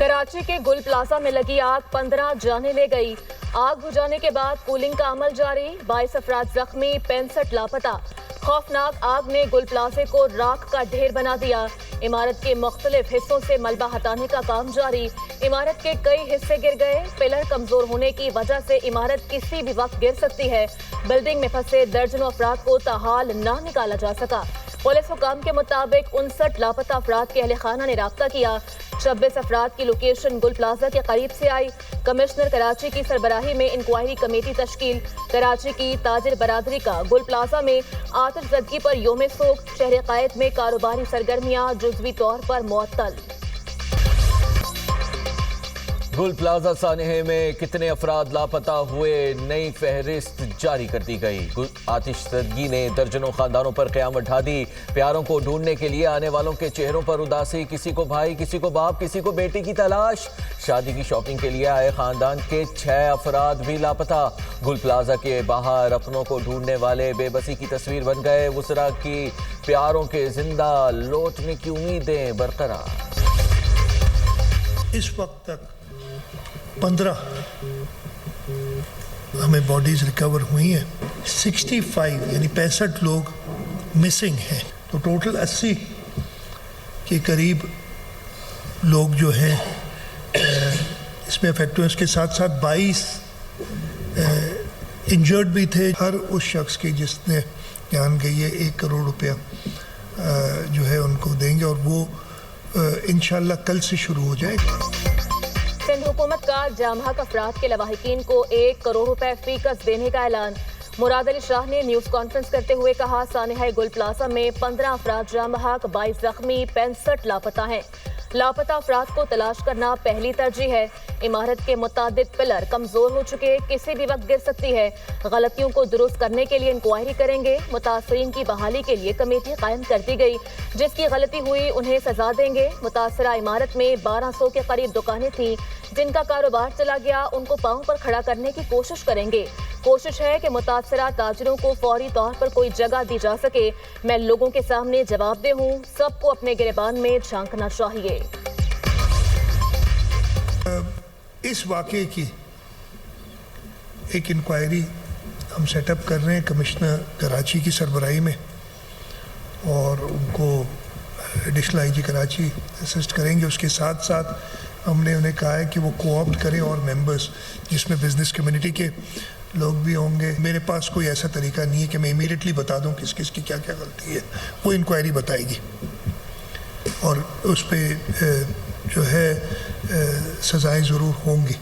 कराची के गुल प्लाजा में लगी आग 15 जाने ले गई। आग बुझाने के बाद कूलिंग का अमल जारी, 22 अफराद जख्मी, 65 लापता। खौफनाक आग ने गुल प्लाजे को राख का ढेर बना दिया। इमारत के मुख्तलिफ हिस्सों से मलबा हटाने का काम जारी। इमारत के कई हिस्से गिर गए। पिलर कमजोर होने की वजह से इमारत किसी भी वक्त गिर सकती है। बिल्डिंग में फंसे दर्जनों अफराद को ताहाल ना निकाला जा सका। पुलिस हुकाम के मुताबिक 59 लापता अफराद के अहले खाना ने राब्ता किया। 26 अफराद की लोकेशन गुल प्लाजा के करीब से आई। कमिश्नर कराची की सरबराही में इंक्वायरी कमेटी तश्कील। कराची की ताजिर बरादरी का गुल प्लाजा में आतिशज़दगी पर योम सोग। शहर कायद में कारोबारी सरगर्मियां जुज़वी तौर पर मुअत्तल। गुल प्लाजा सानहे में कितने अफराद लापता हुए, नई फहरिस्त जारी कर दी गई। आतिशज़दगी ने दर्जनों खानदानों पर क़याम ढा दी। प्यारों को ढूंढने के लिए आने वालों के चेहरों पर उदासी, किसी को भाई, किसी को बाप, किसी को बेटी की तलाश। शादी की शॉपिंग के लिए आए खानदान के 6 अफराद भी लापता। गुल प्लाजा के बाहर अपनों को ढूंढने वाले बेबसी की तस्वीर बन गए। वुसरा की प्यारों के जिंदा लौटने की उम्मीदें बरकरार। इस वक्त तक 15 हमें बॉडीज रिकवर हुई हैं। 65 यानी 65 लोग मिसिंग हैं। तो टोटल 80 के करीब लोग जो हैं इसमें अफेक्ट हुए। इसके साथ साथ 22 इंजर्ड भी थे। हर उस शख्स की जिसने जान गई है 1 करोड़ रुपया जो है उनको देंगे और वो इंशाल्लाह कल से शुरू हो जाएगा। सिंध हुकूमत का जामहक अफराद के लवाहिकीन को 1 करोड़ रुपए फीकस देने का ऐलान। मुराद अली शाह ने न्यूज़ कॉन्फ्रेंस करते हुए कहा, सानहा गुल प्लाजा में 15 अफराद जामहक, 22 जख्मी, 65 लापता हैं। लापता अफराद को तलाश करना पहली तरजीह है। इमारत के मुतादिद पिलर कमजोर हो चुके, किसी भी वक्त गिर सकती है। गलतियों को दुरुस्त करने के लिए इंक्वायरी करेंगे। मुतासरीन की बहाली के लिए कमेटी कायम कर दी गई। जिसकी गलती हुई उन्हें सजा देंगे। मुतासरा इमारत में 1200 के करीब दुकानें थीं जिनका कारोबार चला गया, उनको पांव पर खड़ा करने की कोशिश करेंगे। कोशिश है कि मुतासरा ताजिरों को फौरी तौर पर कोई जगह दी जा सके। मैं लोगों के सामने जवाबदेह हूँ, सबको अपने गिरबान में झांकना चाहिए। इस वाक़े की एक इंक्वायरी हम सेटअप कर रहे हैं कमिश्नर कराची की सरबराही में, और उनको एडिशनल आईजी कराची असिस्ट करेंगे। उसके साथ साथ हमने उन्हें कहा है कि वो कोऑप्ट करें और मेंबर्स जिसमें बिजनेस कम्युनिटी के लोग भी होंगे। मेरे पास कोई ऐसा तरीका नहीं है कि मैं इमीडिएटली बता दूं किस किस की क्या क्या गलती है। वो इंक्वायरी बताएगी और उस पर जो है सजाएं ज़रूर होंगी।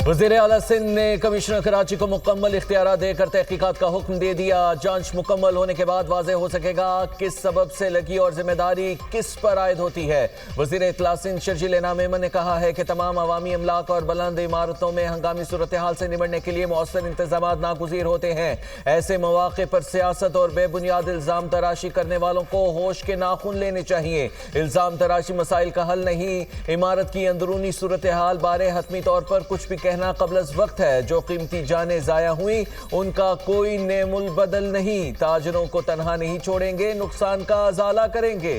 वज़ीर आला सिंध ने कमिश्नर कराची को मुकम्मल इख्तियार देकर तहकीकात का हुक्म दे दिया। जांच मुकम्मल होने के बाद वाज़ेह हो सकेगा किस सबब से लगी और जिम्मेदारी किस पर आयद होती है। वज़ीर इत्तला सिंध शर्जील इनाम मेमन ने कहा है कि तमाम अवामी अमलाक और बुलंद इमारतों में हंगामी सूरत हाल से निपटने के लिए मौसर इंतजाम नागुज़ीर होते हैं। ऐसे मौक़े पर सियासत और बेबुनियाद इल्ज़ाम तराशी करने वालों को होश के नाखून लेने चाहिए। इल्ज़ाम तराशी मसाइल का हल नहीं। इमारत की अंदरूनी सूरत हाल बारे हतमी तौर पर कुछ भी कहना कबल अज़ वक्त है। जो कीमती जानें ज़ाया हुई उनका कोई नेमुल बदल नहीं। ताजरों को तनहा नहीं छोड़ेंगे, नुकसान का अज़ाला करेंगे।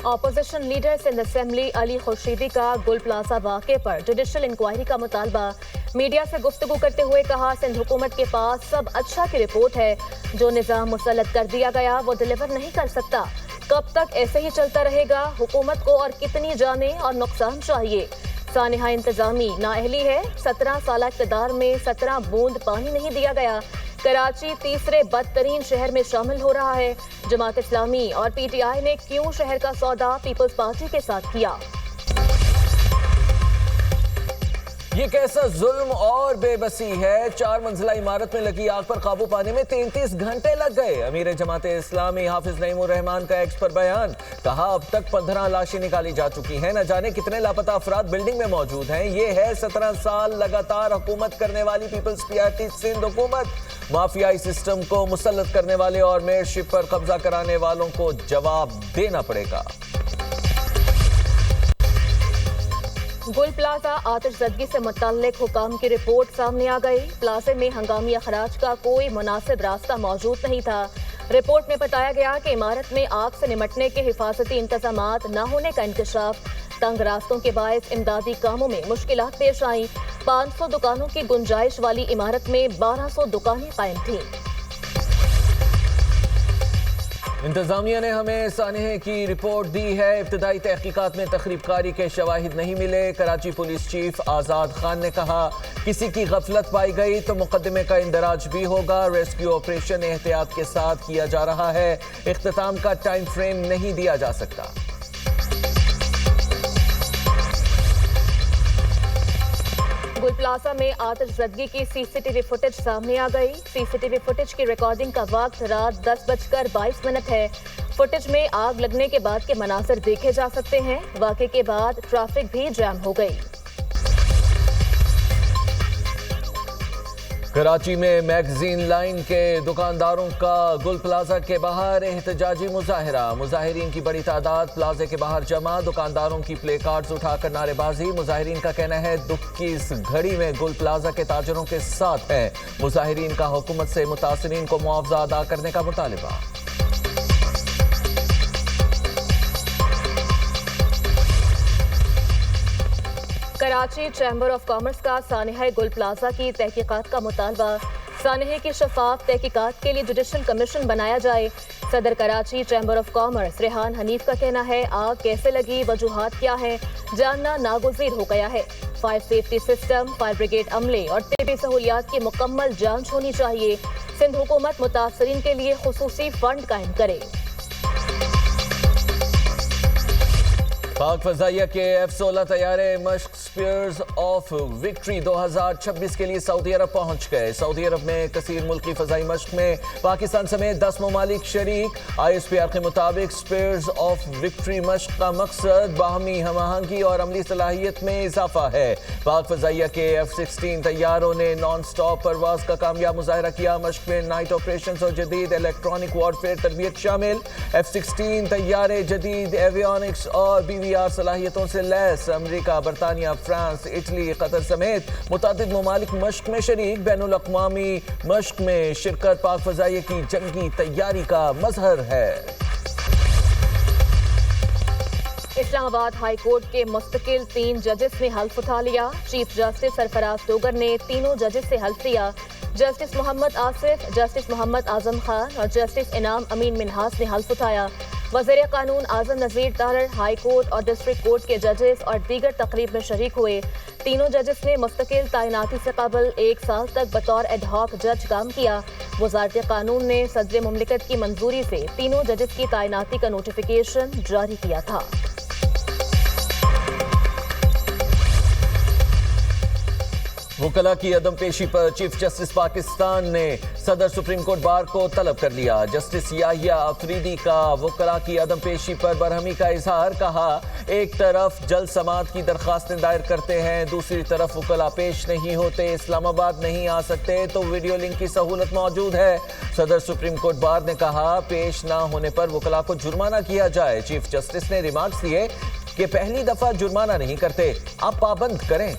Opposition leader Sindh Assembly Ali Khurshidi का गुल प्लाजा वाक़े पर जुडिशल इंक्वायरी का मुतालबा। मीडिया से गुफ्तगू करते हुए कहा, सिंध हुकूमत के पास सब अच्छा की रिपोर्ट है। जो निज़ाम मुसल्लत कर दिया गया वो डिलीवर नहीं कर सकता। कब तक ऐसे ही चलता रहेगा? हुकूमत को और कितनी जाने और नुकसान चाहिए? सानहा इंतजामी नाअहली है। 17 साल इक़्तिदार में 17 बूंद पानी नहीं दिया गया। कराची तीसरे बदतरीन शहर में शामिल हो रहा है। जमात इस्लामी और PTI ने क्यों शहर का सौदा पीपल्स पार्टी के साथ किया? ये कैसा जुल्म और बेबसी है। 4 मंजिला इमारत में लगी आग पर काबू पाने में 33 घंटे लग गए। अमीर जमात इस्लामी हाफिज नईमुर रहमान का एक्स पर बयान। कहा, अब तक 15 लाशें निकाली जा चुकी हैं। न जाने कितने लापता अफराद बिल्डिंग में मौजूद हैं। ये है 17 साल लगातार हुकूमत करने वाली पीपल्स पार्टी सिंध हुकूमत। माफियाई सिस्टम को मुसल्लत करने वाले और मेयरशिप पर कब्जा कराने वालों को जवाब देना पड़ेगा। गुल प्लाजा आतिशज़दगी से मुतल्लिक हुकाम की रिपोर्ट सामने आ गई। प्लाजे में हंगामी अखराज का कोई मुनासिब रास्ता मौजूद नहीं था। रिपोर्ट में बताया गया कि इमारत में आग से निमटने के हिफाजती इंतजामात न होने का इंकशाफ, तंग रास्तों के बायस इमदादी कामों में मुश्किलात पेश आई। 500 दुकानों की गुंजाइश वाली इमारत में 1200 दुकानें कायम थीं। इंतजामिया ने हमें सानहे की रिपोर्ट दी है। इब्तदाई तहकीकात में तखरीबकारी के शवाहिद नहीं मिले। कराची पुलिस चीफ आज़ाद खान ने कहा, किसी की गफलत पाई गई तो मुकदमे का इंदराज भी होगा। रेस्क्यू ऑपरेशन एहतियात के साथ किया जा रहा है। इख्तिताम का टाइम फ्रेम नहीं दिया जा सकता। गुल प्लाजा में आतिशज़दगी की सीसीटीवी फुटेज सामने आ गई। सीसीटीवी फुटेज की रिकॉर्डिंग का वक्त रात 10:22 है। फुटेज में आग लगने के बाद के मनाज़िर देखे जा सकते हैं। वाक़े के बाद ट्रैफिक भी जैम हो गई। कराची में मैगजीन लाइन के दुकानदारों का गुल प्लाजा के बाहर एहतजाजी मुजाहिरा। मुजाहिरीन की बड़ी तादाद प्लाजे के बाहर जमा। दुकानदारों की प्ले कार्ड्स उठाकर नारेबाजी। मुजाहिरीन का कहना है दुख की इस घड़ी में गुल प्लाजा के ताजरों के साथ है। मुजाहिरीन का हुकूमत से मुतासिरीन को मुआवजा अदा करने का मुतालिबा। कराची चैम्बर ऑफ कॉमर्स का सानहा गुल प्लाजा की तहकीकात का मुतालबा। सानहे की शफाफ तहकीकात के लिए जुडिशल कमीशन बनाया जाए। सदर Karachi chamber of commerce Rehan Hanif का कहना है, आग कैसे लगी, वजूहात क्या हैं, जानना नागुज़ीर हो गया है। Fire safety system, fire brigade अमले और तिब्बी सहूलियात की मुकम्मल जांच होनी चाहिए। सिंध हुकूमत मुतासरीन के लिए खुसूसी फंड कायम करे। पाक फजाइया के F-16 तैयारे मश्क स्पीयर्स ऑफ विक्ट्री 2026 के लिए सऊदी अरब पहुंच गए। सऊदी अरब में कसीर मुल्की फजाई मश्क में पाकिस्तान समेत 10 ममालिक शरीक। ISPR के मुताबिक स्पीयर्स ऑफ विक्ट्री मश्क का मकसद बाहमी हम-आहंगी और अमली सलाहियत में इजाफा है। पाक फजाइया के F-16 तैयारों ने नॉन स्टॉप परवाज का कामयाब मुजाहिरा किया। मश्क में नाइट ऑपरेशन और जदीद इलेक्ट्रॉनिक वॉरफेयर तरबियत शामिल। F-16 तैयारे जदीद एवियोनिक्स और BVR सलाहियतों से लैस। अमेरिका, बरतानिया, फ्रांस, इटली, कतर समेत मुतादिद ममालिक मश्क में शरीक। बैनुल अक़वामी मश्क में शिरकत पाक फजाइया की जंगी तैयारी का मजहर है। इस्लामाबाद हाई कोर्ट के मुस्तकिल 3 जजेस ने हल्फ उठा लिया। चीफ जस्टिस सरफराज तोगर ने तीनों जजेस से हल्फ लिया। जस्टिस मोहम्मद आसिफ, जस्टिस मोहम्मद आजम खान और जस्टिस इनाम अमीन मिन्हास ने हल्फ उठाया। वज़ीर कानून आजम नज़ीर तारड़, हाई कोर्ट और डिस्ट्रिक्ट कोर्ट के जजेस और दीगर तकरीब में शरीक हुए। तीनों जजेस ने मुस्तकिल तैनाती से कबल 1 साल तक बतौर एडहॉक जज काम किया। वज़ारत कानून ने सदर मुमलिकत की मंजूरी से तीनों जजेस की तैनाती का नोटिफिकेशन जारी किया था। वकला की अदम पेशी पर चीफ जस्टिस पाकिस्तान ने सदर सुप्रीम कोर्ट बार को तलब कर लिया। जस्टिस याहिया अफरीदी का वकला की अदम पेशी पर बरहमी का इजहार। कहा, एक तरफ जल्द समाअत की दरखास्तें दायर करते हैं, दूसरी तरफ वकला पेश नहीं होते, इस्लामाबाद नहीं आ सकते तो वीडियो लिंक की सहूलत मौजूद है। सदर सुप्रीम कोर्ट बार ने कहा, पेश ना होने पर वकला को जुर्माना किया जाए। चीफ जस्टिस ने रिमार्क्स दिए कि पहली दफा जुर्माना नहीं करते, आप पाबंद करें।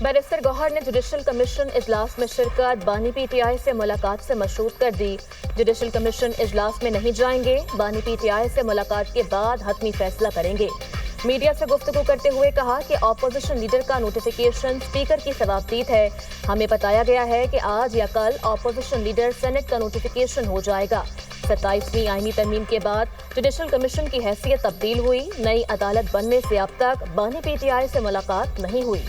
बैरिस्टर गौहर ने जुडिशल कमीशन इजलास में शिरकत बानी PTI से मुलाकात से मशरूत कर दी। जुडिशल कमीशन इजलास में नहीं जाएंगे, बानी PTI से मुलाकात के बाद हतमी फैसला करेंगे। मीडिया से गुफ्तगू करते हुए कहा कि ऑपोजिशन लीडर का नोटिफिकेशन स्पीकर की सवाबदीद है। हमें बताया गया है कि आज या कल ऑपोजिशन लीडर सेनेट का नोटिफिकेशन हो जाएगा। 27वीं आईनी तरमीम के बाद जुडिशल कमीशन की हैसियत तब्दील हुई। नई अदालत बनने से अब तक बानी PTI से मुलाकात नहीं हुई।